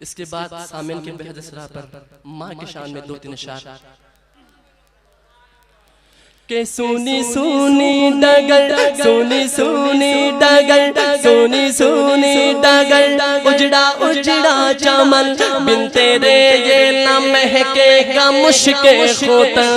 اس کے بعد سامعین کے بہد اسرا پر ماں کے شان میں 2-3 اشعار کہ سونی سونی ڈگر سونی سونی ڈگر سونی سونی ڈگر اجڑا اجڑا چمن بن تیرے یہ نہ مہکے گا مشک خوتن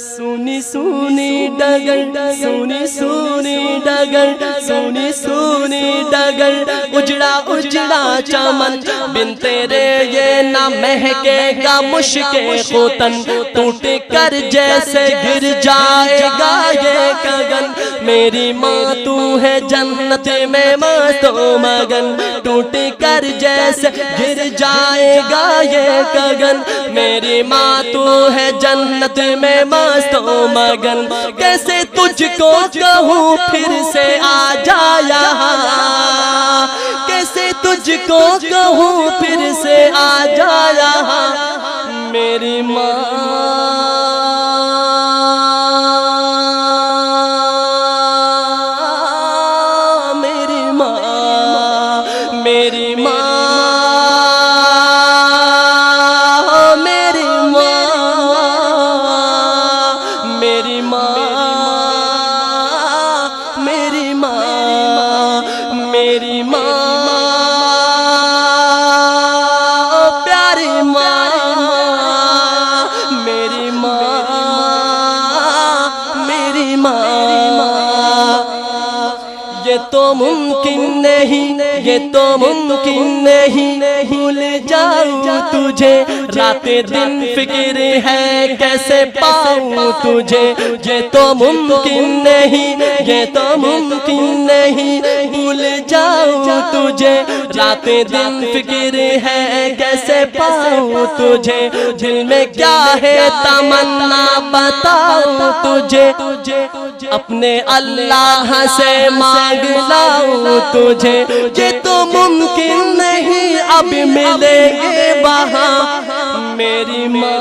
سونی سونی ڈگر سونی سونی ڈگر سونی سونی ڈگر اجڑا اجڑا چمن بن تیرے یہ نہ مہکے گا مشک خوتن ٹوٹ کر جیسے گر جائے گا یہ گگن میری ماں تو ہے جنت میں مست و مگن ٹوٹ کر جیسے گر جائے گا یہ گگن میری ماں تو ہے جنت میں مست و مگن کیسے تجھ کو کہوں پھر سے آ جا یہاں کیسے تجھ کو کہوں پھر سے آ جا یہاں میری ماں میری ماں میری ماں میری ماں میری ماں میری ماں میری ماں پیاری ماں میری ماں میری ماں یہ تو ممکن نہیں یہ تو ممکن نہیں بھول جاؤں تجھے رات دن فکر ہے کیسے پاؤں تجھے یہ تو ممکن نہیں یہ تو ممکن نہیں بھول جاؤں تجھے رات دن فکر ہے کیسے پاؤں تجھے دل میں کیا ہے تمنا بتاؤں تجھے اپنے اللہ سے مانگ لاؤں تجھے یہ تو ممکن نہیں اب ملے گے وہاں میری ماں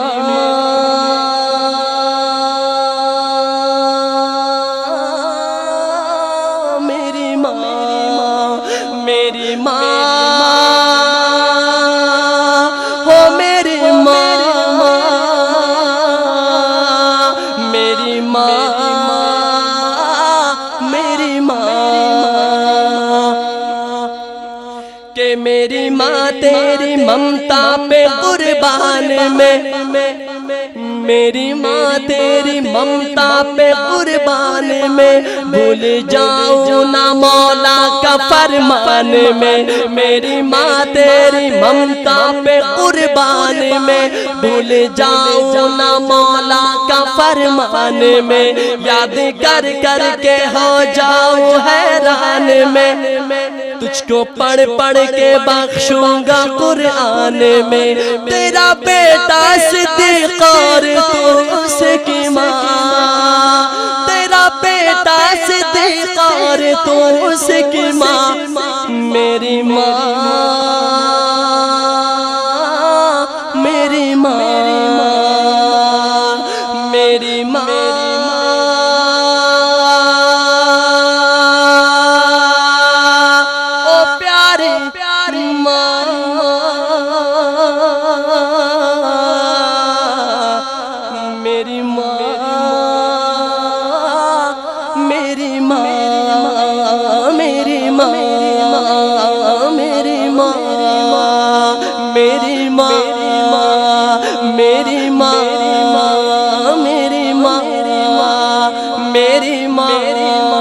میری ماں میری ماں ہو میری ماں میری ماں میری ماں کہ میری ماں تیری ممتا پہ قربان میں میری ماں تیری ممتا پہ قربان میں بھول جاؤں نہ مولا کا فرمان میں میری ماں تیری ممتا پہ قربان میں بھول جاؤں نہ مولا کا فرمان میں یاد کر کر کے ہو جاؤں حیران میں تجھ کو پڑھ پڑھ کے بخشوں گا قرآن میں تیرا بیٹا صدیق اور تو اس کی ماں تیرا بیٹا صدیق اور تو اس کی ماں میری ماں میری ماں میری ماں میری ماں میری ماں میری ماں میری ماں میری ماں میری ماں میری ماں میری ماں